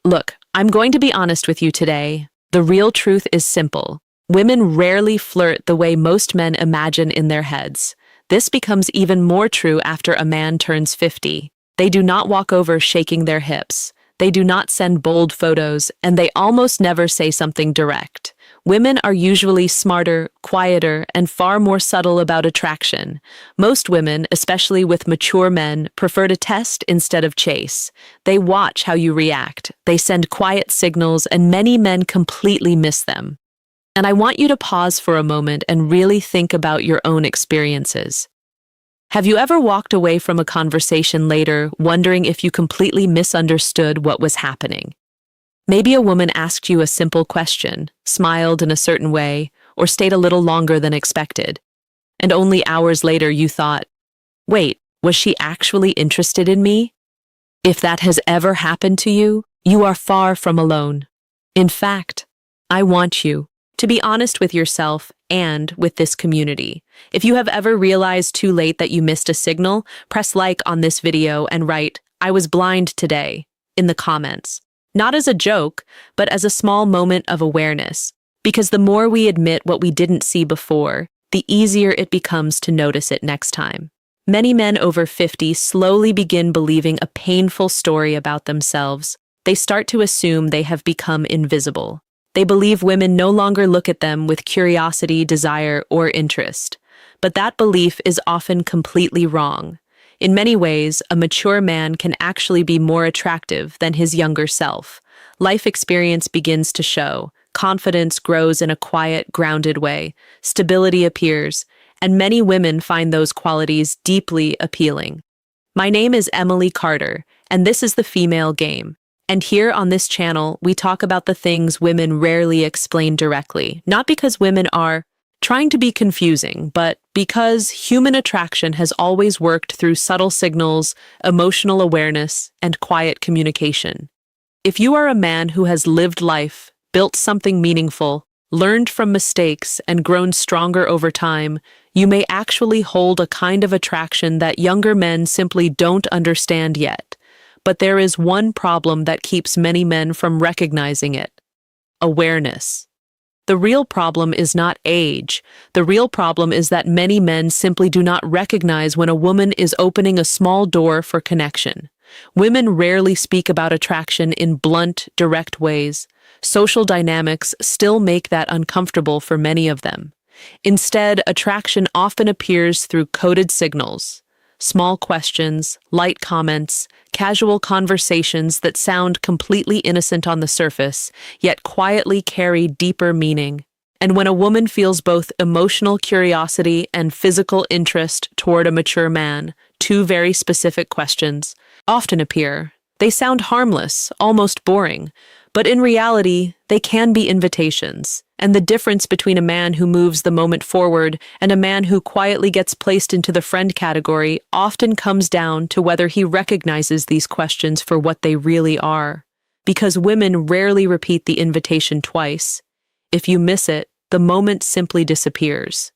Look, I'm going to be honest with you today. The real truth is simple. Women rarely flirt the way most men imagine in their heads. This becomes even more true after a man turns 50. They do not walk over shaking their hips. They do not send bold photos, and they almost never say something direct. Women are usually smarter, quieter, and far more subtle about attraction. Most women, especially with mature men, prefer to test instead of chase. They watch how you react. They send quiet signals, and many men completely miss them. And I want you to pause for a moment and really think about your own experiences. Have you ever walked away from a conversation later wondering if you completely misunderstood what was happening? Maybe a woman asked you a simple question, smiled in a certain way, or stayed a little longer than expected. And only hours later you thought, wait, was she actually interested in me? If that has ever happened to you, you are far from alone. In fact, I want you to be honest with yourself and with this community. If you have ever realized too late that you missed a signal, press like on this video and write, "I was blind today," in the comments. Not as a joke, but as a small moment of awareness. Because the more we admit what we didn't see before, the easier it becomes to notice it next time. Many men over 50 slowly begin believing a painful story about themselves. They start to assume they have become invisible. They believe women no longer look at them with curiosity, desire, or interest. But that belief is often completely wrong. In many ways, a mature man can actually be more attractive than his younger self. Life experience begins to show. Confidence grows in a quiet, grounded way. Stability appears, and many women find those qualities deeply appealing. My name is Emily Carter, and this is The Female Game. And here on this channel, we talk about the things women rarely explain directly, not because women are trying to be confusing, but because human attraction has always worked through subtle signals, emotional awareness, and quiet communication. If you are a man who has lived life, built something meaningful, learned from mistakes, and grown stronger over time, you may actually hold a kind of attraction that younger men simply don't understand yet. But there is one problem that keeps many men from recognizing it: awareness. The real problem is not age. The real problem is that many men simply do not recognize when a woman is opening a small door for connection. Women rarely speak about attraction in blunt, direct ways. Social dynamics still make that uncomfortable for many of them. Instead, attraction often appears through coded signals. Small questions, light comments, casual conversations that sound completely innocent on the surface, yet quietly carry deeper meaning. And when a woman feels both emotional curiosity and physical interest toward a mature man, two very specific questions often appear. They sound harmless, almost boring, but in reality, they can be invitations. And the difference between a man who moves the moment forward and a man who quietly gets placed into the friend category often comes down to whether he recognizes these questions for what they really are. Because women rarely repeat the invitation twice. If you miss it, the moment simply disappears.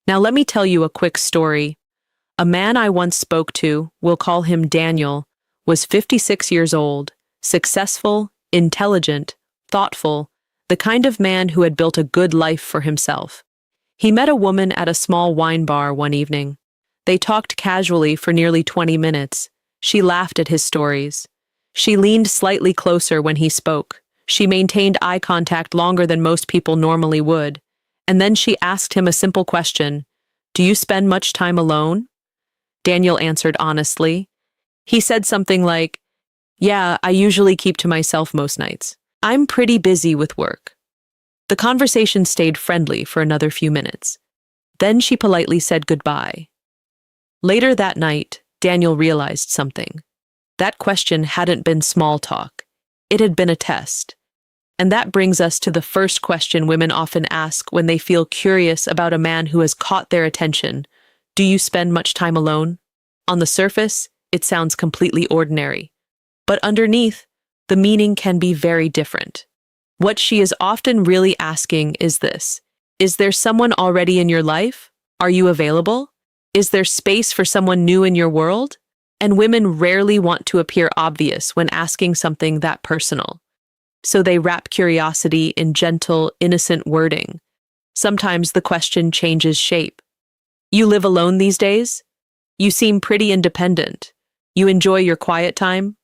Now let me tell you a quick story. A man I once spoke to, we'll call him Daniel, was 56 years old, successful, intelligent, thoughtful, the kind of man who had built a good life for himself. He met a woman at a small wine bar one evening. They talked casually for nearly 20 minutes. She laughed at his stories. She leaned slightly closer when he spoke. She maintained eye contact longer than most people normally would. And then she asked him a simple question: "Do you spend much time alone?" Daniel answered honestly. He said something like, "Yeah, I usually keep to myself most nights. I'm pretty busy with work." The conversation stayed friendly for another few minutes. Then she politely said goodbye. Later that night, Daniel realized something. That question hadn't been small talk. It had been a test. And that brings us to the first question women often ask when they feel curious about a man who has caught their attention. Do you spend much time alone? On the surface, it sounds completely ordinary. But underneath, the meaning can be very different. What she is often really asking is this: is there someone already in your life? Are you available? Is there space for someone new in your world? And women rarely want to appear obvious when asking something that personal. So they wrap curiosity in gentle, innocent wording. Sometimes the question changes shape. You live alone these days? You seem pretty independent. You enjoy your quiet time?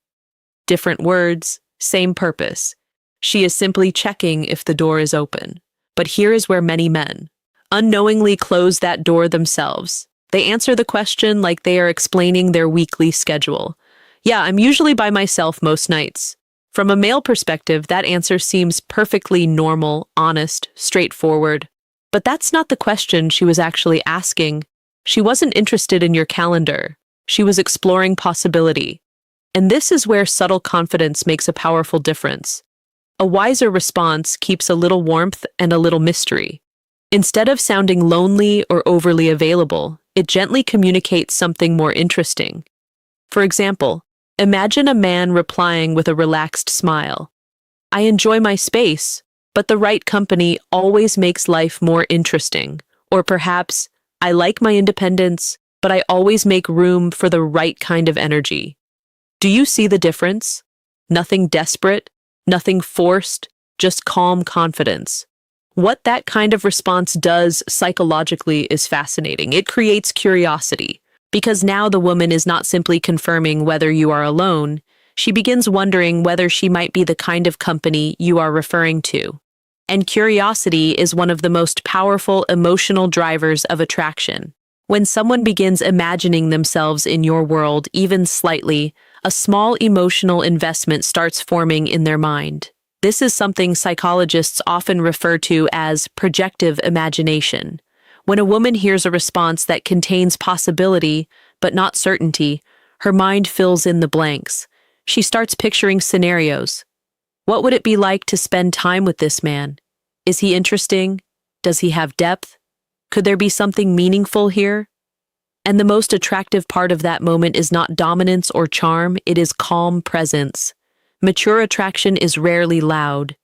Different words, same purpose. She is simply checking if the door is open. But here is where many men unknowingly close that door themselves. They answer the question like they are explaining their weekly schedule. Yeah, I'm usually by myself most nights. From a male perspective, that answer seems perfectly normal, honest, straightforward. But that's not the question she was actually asking. She wasn't interested in your calendar. She was exploring possibility. And this is where subtle confidence makes a powerful difference. A wiser response keeps a little warmth and a little mystery. Instead of sounding lonely or overly available, it gently communicates something more interesting. For example, imagine a man replying with a relaxed smile. I enjoy my space, but the right company always makes life more interesting. Or perhaps, I like my independence, but I always make room for the right kind of energy. Do you see the difference? Nothing desperate, nothing forced, just calm confidence. What that kind of response does psychologically is fascinating. It creates curiosity, because now the woman is not simply confirming whether you are alone, she begins wondering whether she might be the kind of company you are referring to. And curiosity is one of the most powerful emotional drivers of attraction. When someone begins imagining themselves in your world, even slightly, a small emotional investment starts forming in their mind. This is something psychologists often refer to as projective imagination. When a woman hears a response that contains possibility, but not certainty, her mind fills in the blanks. She starts picturing scenarios. What would it be like to spend time with this man? Is he interesting? Does he have depth? Could there be something meaningful here? And the most attractive part of that moment is not dominance or charm, it is calm presence. Mature attraction is rarely loud.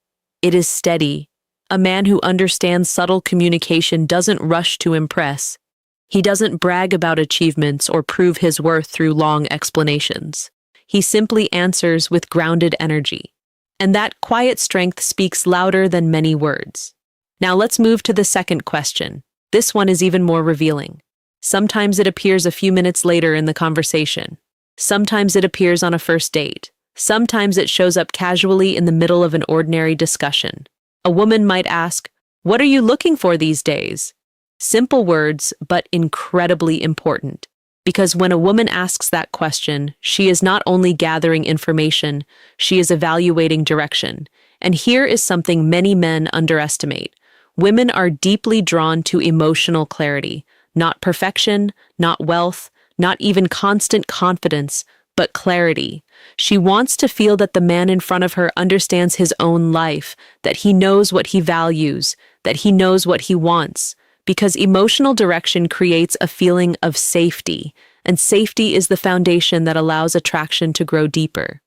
It is steady. A man who understands subtle communication doesn't rush to impress. He doesn't brag about achievements or prove his worth through long explanations. He simply answers with grounded energy. And that quiet strength speaks louder than many words. Now let's move to the second question. This one is even more revealing. Sometimes it appears a few minutes later in the conversation. Sometimes it appears on a first date. Sometimes it shows up casually in the middle of an ordinary discussion. A woman might ask, "What are you looking for these days?" Simple words, but incredibly important. Because when a woman asks that question, she is not only gathering information, she is evaluating direction. And here is something many men underestimate. Women are deeply drawn to emotional clarity, not perfection, not wealth, not even constant confidence, but clarity. She wants to feel that the man in front of her understands his own life, that he knows what he values, that he knows what he wants, because emotional direction creates a feeling of safety, and safety is the foundation that allows attraction to grow deeper.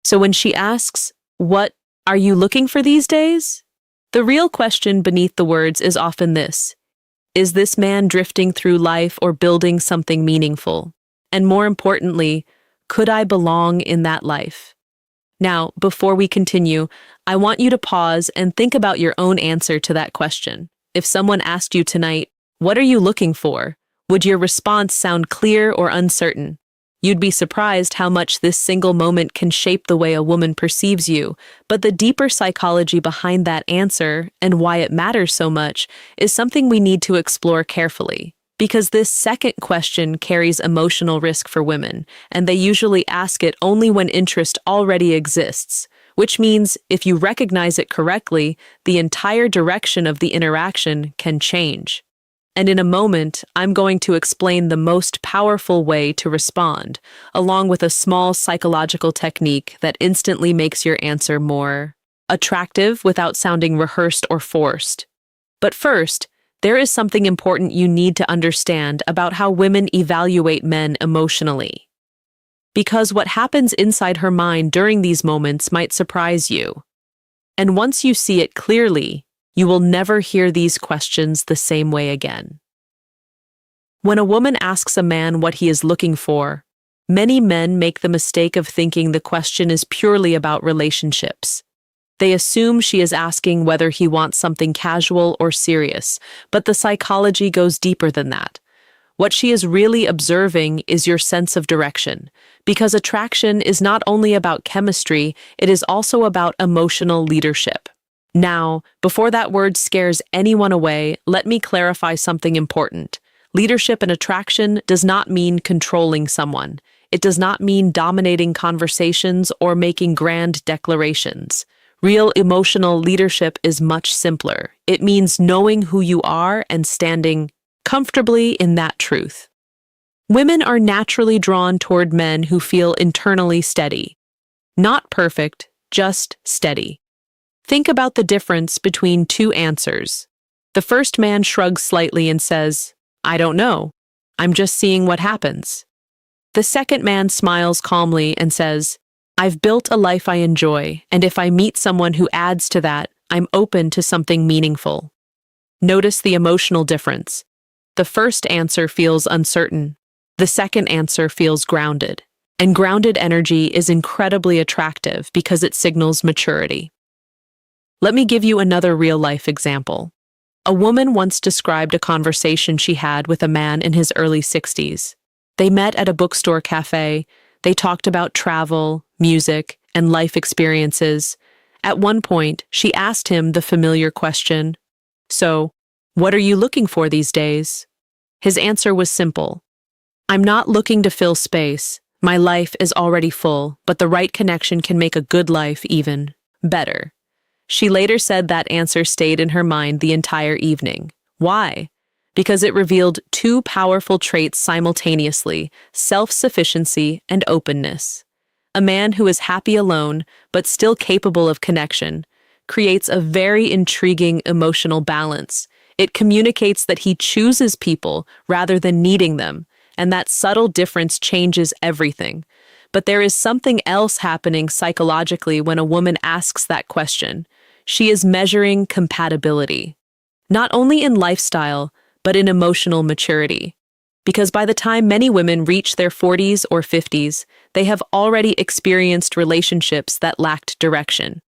So when she asks, "What are you looking for these days?" the real question beneath the words is often this: is this man drifting through life or building something meaningful? And more importantly, could I belong in that life? Now, before we continue, I want you to pause and think about your own answer to that question. If someone asked you tonight, "What are you looking for?" would your response sound clear or uncertain? You'd be surprised how much this single moment can shape the way a woman perceives you, but the deeper psychology behind that answer and why it matters so much is something we need to explore carefully. Because this second question carries emotional risk for women, and they usually ask it only when interest already exists, which means if you recognize it correctly, the entire direction of the interaction can change. And in a moment, I'm going to explain the most powerful way to respond, along with a small psychological technique that instantly makes your answer more attractive without sounding rehearsed or forced. But first, there is something important you need to understand about how women evaluate men emotionally. Because what happens inside her mind during these moments might surprise you. And once you see it clearly, you will never hear these questions the same way again. When a woman asks a man what he is looking for, Many men make the mistake of thinking the question is purely about relationships. They assume she is asking whether he wants something casual or serious, but the psychology goes deeper than that. What she is really observing is your sense of direction, because attraction is not only about chemistry, it is also about emotional leadership. Now, before that word scares anyone away, let me clarify something important. Leadership and attraction does not mean controlling someone. It does not mean dominating conversations or making grand declarations. Real emotional leadership is much simpler. It means knowing who you are and standing comfortably in that truth. Women are naturally drawn toward men who feel internally steady. Not perfect, just steady. Think about the difference between two answers. The first man shrugs slightly and says, "I don't know. I'm just seeing what happens." The second man smiles calmly and says, "I've built a life I enjoy, and if I meet someone who adds to that, I'm open to something meaningful." Notice the emotional difference. The first answer feels uncertain. The second answer feels grounded. And grounded energy is incredibly attractive because it signals maturity. Let me give you another real-life example. A woman once described a conversation she had with a man in his early 60s. They met at a bookstore cafe. They talked about travel, music, and life experiences. At one point, she asked him the familiar question, "So, what are you looking for these days?" His answer was simple. "I'm not looking to fill space. My life is already full, but the right connection can make a good life even better." She later said that answer stayed in her mind the entire evening. Why? Because it revealed two powerful traits simultaneously: self-sufficiency and openness. A man who is happy alone, but still capable of connection, creates a very intriguing emotional balance. It communicates that he chooses people rather than needing them, and that subtle difference changes everything. But there is something else happening psychologically when a woman asks that question. She is measuring compatibility, not only in lifestyle, but in emotional maturity. Because by the time many women reach their 40s or 50s, they have already experienced relationships that lacked direction.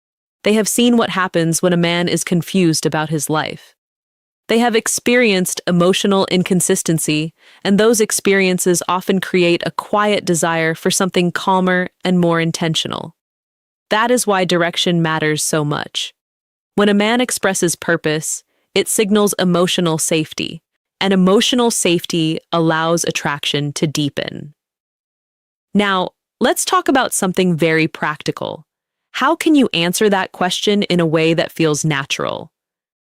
They have seen what happens when a man is confused about his life. They have experienced emotional inconsistency, and those experiences often create a quiet desire for something calmer and more intentional. That is why direction matters so much. When a man expresses purpose, it signals emotional safety, and emotional safety allows attraction to deepen. Now, let's talk about something very practical. How can you answer that question in a way that feels natural?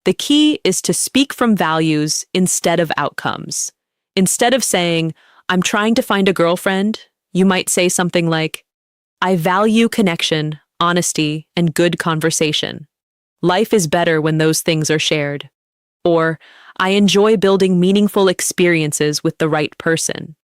The key is to speak from values instead of outcomes. Instead of saying, "I'm trying to find a girlfriend," you might say something like, "I value connection, honesty, and good conversation. Life is better when those things are shared." Or, "I enjoy building meaningful experiences with the right person."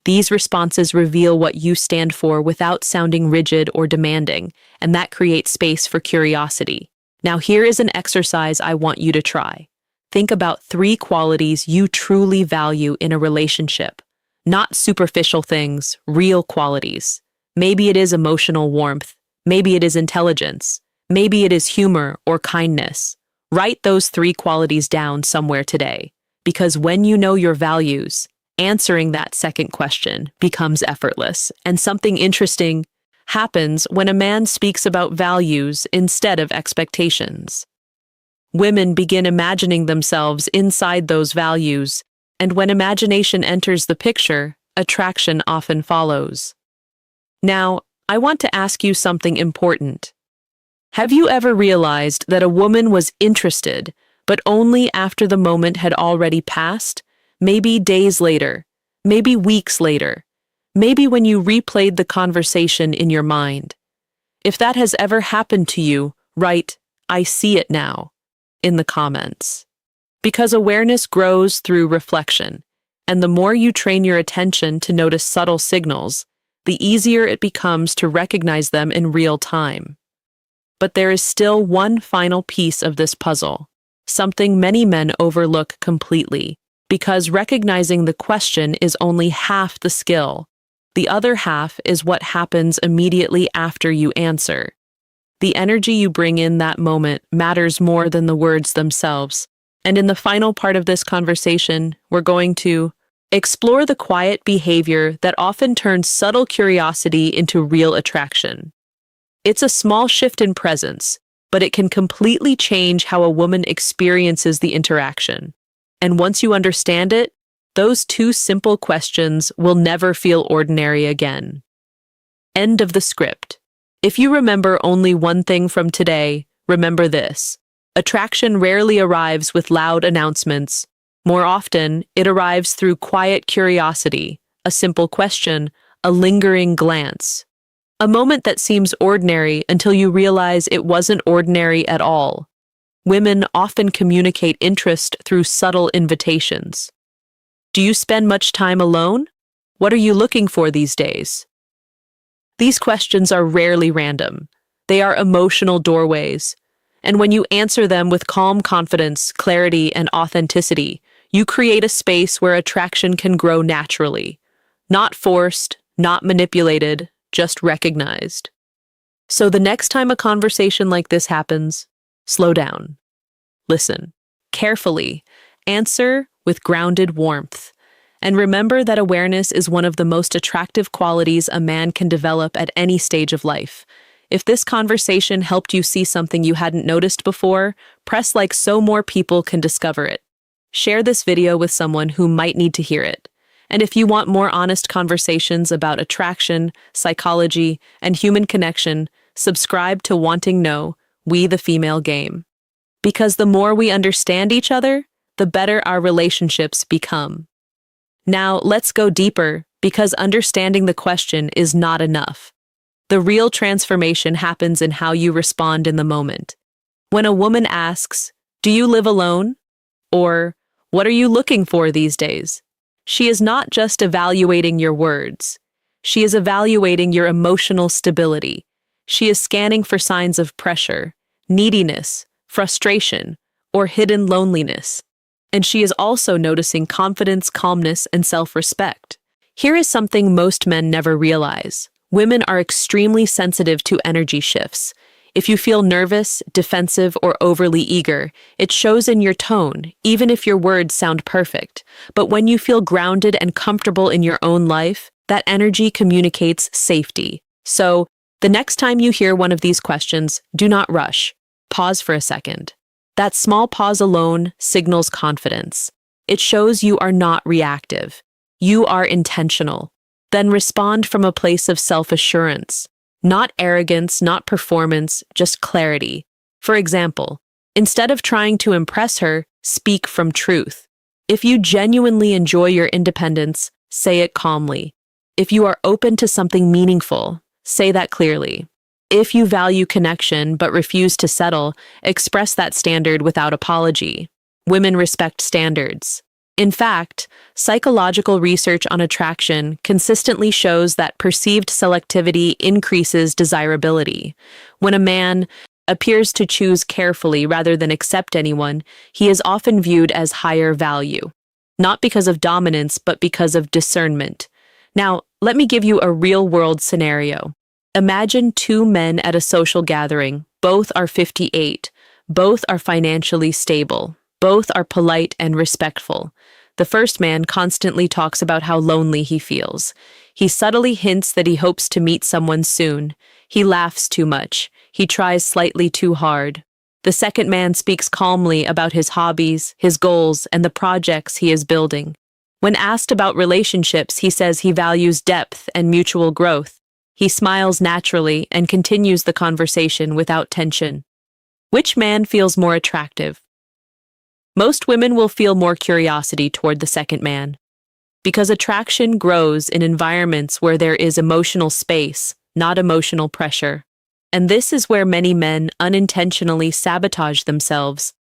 These responses reveal what you stand for without sounding rigid or demanding, and that creates space for curiosity. Now, here is an exercise I want you to try. Think about 3 qualities you truly value in a relationship. Not superficial things, real qualities. Maybe it is emotional warmth. Maybe it is intelligence. Maybe it is humor or kindness. Write those 3 qualities down somewhere today, because when you know your values, answering that second question becomes effortless, and something interesting happens when a man speaks about values instead of expectations. Women begin imagining themselves inside those values, and when imagination enters the picture, attraction often follows. Now, I want to ask you something important. Have you ever realized that a woman was interested, but only after the moment had already passed? Maybe days later, maybe weeks later, maybe when you replayed the conversation in your mind. If that has ever happened to you, write, "I see it now," in the comments. Because awareness grows through reflection, and the more you train your attention to notice subtle signals, the easier it becomes to recognize them in real time. But there is still one final piece of this puzzle, something many men overlook completely, because recognizing the question is only half the skill. The other half is what happens immediately after you answer. The energy you bring in that moment matters more than the words themselves. And in the final part of this conversation, we're going to explore the quiet behavior that often turns subtle curiosity into real attraction. It's a small shift in presence, but it can completely change how a woman experiences the interaction. And once you understand it, those two simple questions will never feel ordinary again. End of the script. If you remember only one thing from today, remember this. Attraction rarely arrives with loud announcements. More often, it arrives through quiet curiosity, a simple question, a lingering glance. A moment that seems ordinary until you realize it wasn't ordinary at all. Women often communicate interest through subtle invitations. Do you spend much time alone? What are you looking for these days? These questions are rarely random. They are emotional doorways. And when you answer them with calm confidence, clarity, and authenticity, you create a space where attraction can grow naturally. Not forced, not manipulated, just recognized. So the next time a conversation like this happens, slow down. Listen carefully. Answer with grounded warmth. And remember that awareness is one of the most attractive qualities a man can develop at any stage of life. If this conversation helped you see something you hadn't noticed before, press like so more people can discover it. Share this video with someone who might need to hear it. And if you want more honest conversations about attraction, psychology, and human connection, subscribe to Wanting Know, We the Female Game. Because the more we understand each other, the better our relationships become. Now, let's go deeper, because understanding the question is not enough. The real transformation happens in how you respond in the moment. When a woman asks, "Do you live alone?" or "What are you looking for these days?" she is not just evaluating your words. She is evaluating your emotional stability. She is scanning for signs of pressure, neediness, frustration, or hidden loneliness. And she is also noticing confidence, calmness, and self-respect. Here is something most men never realize. Women are extremely sensitive to energy shifts. If you feel nervous, defensive, or overly eager, it shows in your tone, even if your words sound perfect. But when you feel grounded and comfortable in your own life, that energy communicates safety. So, the next time you hear one of these questions, do not rush. Pause for a second. That small pause alone signals confidence. It shows you are not reactive. You are intentional. Then respond from a place of self-assurance. Not arrogance, not performance, just clarity. For example, instead of trying to impress her, speak from truth. If you genuinely enjoy your independence, say it calmly. If you are open to something meaningful, say that clearly. If you value connection but refuse to settle, express that standard without apology. Women respect standards. In fact, psychological research on attraction consistently shows that perceived selectivity increases desirability. When a man appears to choose carefully rather than accept anyone, he is often viewed as higher value. Not because of dominance, but because of discernment. Now, let me give you a real-world scenario. Imagine two men at a social gathering. Both are 58. Both are financially stable. Both are polite and respectful. The first man constantly talks about how lonely he feels. He subtly hints that he hopes to meet someone soon. He laughs too much. He tries slightly too hard. The second man speaks calmly about his hobbies, his goals, and the projects he is building. When asked about relationships, he says he values depth and mutual growth. He smiles naturally and continues the conversation without tension. Which man feels more attractive? Most women will feel more curiosity toward the second man, because attraction grows in environments where there is emotional space, not emotional pressure. And this is where many men unintentionally sabotage themselves.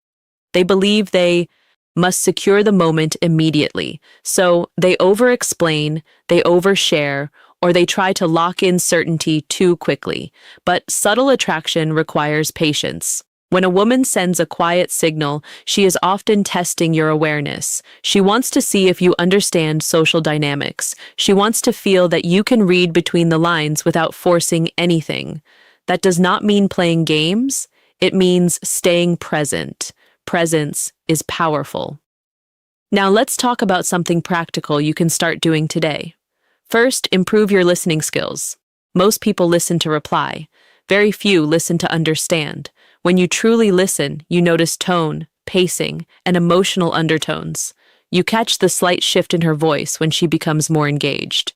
They believe they must secure the moment immediately, so they over-explain, they overshare, or they try to lock in certainty too quickly. But subtle attraction requires patience. When a woman sends a quiet signal, she is often testing your awareness. She wants to see if you understand social dynamics. She wants to feel that you can read between the lines without forcing anything. That does not mean playing games. It means staying present. Presence is powerful. Now let's talk about something practical you can start doing today. First, improve your listening skills. Most people listen to reply. Very few listen to understand. When you truly listen, you notice tone, pacing, and emotional undertones. You catch the slight shift in her voice when she becomes more engaged.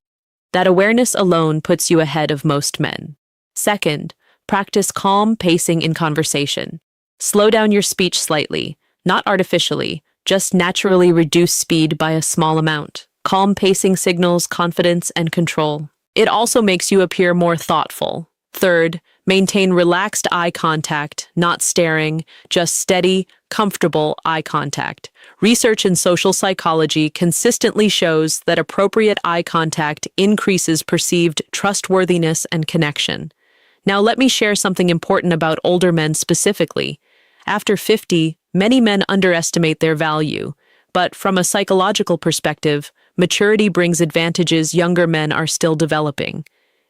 That awareness alone puts you ahead of most men. Second, practice calm pacing in conversation. Slow down your speech slightly, not artificially, just naturally reduce speed by a small amount. Calm pacing signals confidence and control. It also makes you appear more thoughtful. Third, maintain relaxed eye contact, not staring, just steady, comfortable eye contact. Research in social psychology consistently shows that appropriate eye contact increases perceived trustworthiness and connection. Now let me share something important about older men specifically. After 50, many men underestimate their value. But from a psychological perspective, maturity brings advantages younger men are still developing.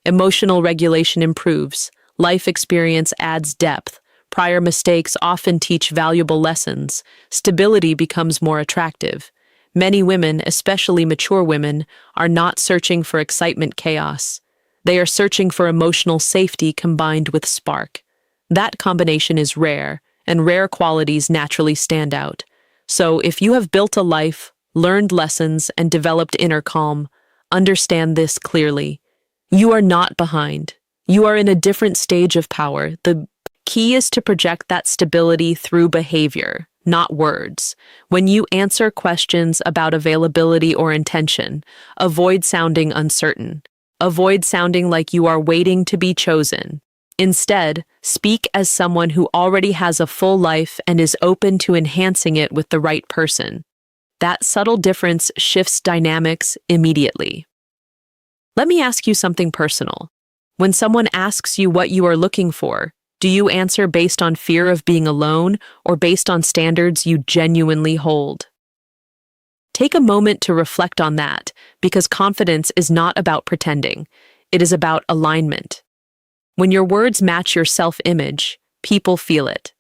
Emotional regulation improves. Life experience adds depth. Prior mistakes often teach valuable lessons. Stability becomes more attractive. Many women, especially mature women, are not searching for excitement chaos. They are searching for emotional safety combined with spark. That combination is rare, and rare qualities naturally stand out. So if you have built a life, learned lessons, and developed inner calm, understand this clearly. You are not behind. You are in a different stage of power. The key is to project that stability through behavior, not words. When you answer questions about availability or intention, avoid sounding uncertain. Avoid sounding like you are waiting to be chosen. Instead, speak as someone who already has a full life and is open to enhancing it with the right person. That subtle difference shifts dynamics immediately. Let me ask you something personal. When someone asks you what you are looking for, do you answer based on fear of being alone or based on standards you genuinely hold? Take a moment to reflect on that, because confidence is not about pretending. It is about alignment. When your words match your self-image, people feel it.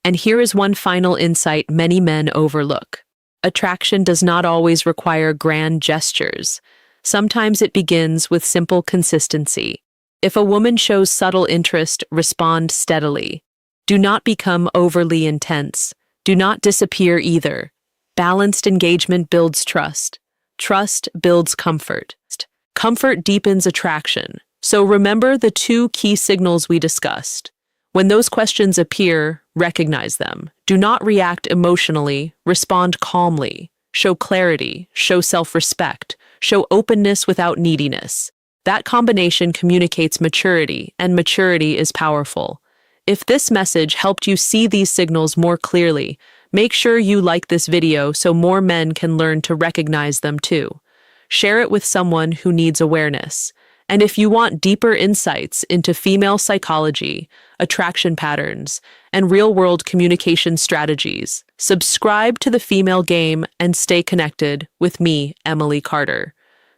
And here is one final insight many men overlook. Attraction does not always require grand gestures. Sometimes it begins with simple consistency. If a woman shows subtle interest, respond steadily. Do not become overly intense. Do not disappear either. Balanced engagement builds trust. Trust builds comfort. Comfort deepens attraction. So remember the two key signals we discussed. When those questions appear, recognize them. Do not react emotionally, respond calmly. Show clarity, show self-respect, show openness without neediness. That combination communicates maturity, and maturity is powerful. If this message helped you see these signals more clearly, make sure you like this video so more men can learn to recognize them too. Share it with someone who needs awareness. And if you want deeper insights into female psychology, attraction patterns, and real-world communication strategies, subscribe to The Female Game and stay connected with me, Emily Carter.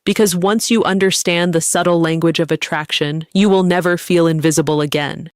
Because once you understand the subtle language of attraction, you will never feel invisible again.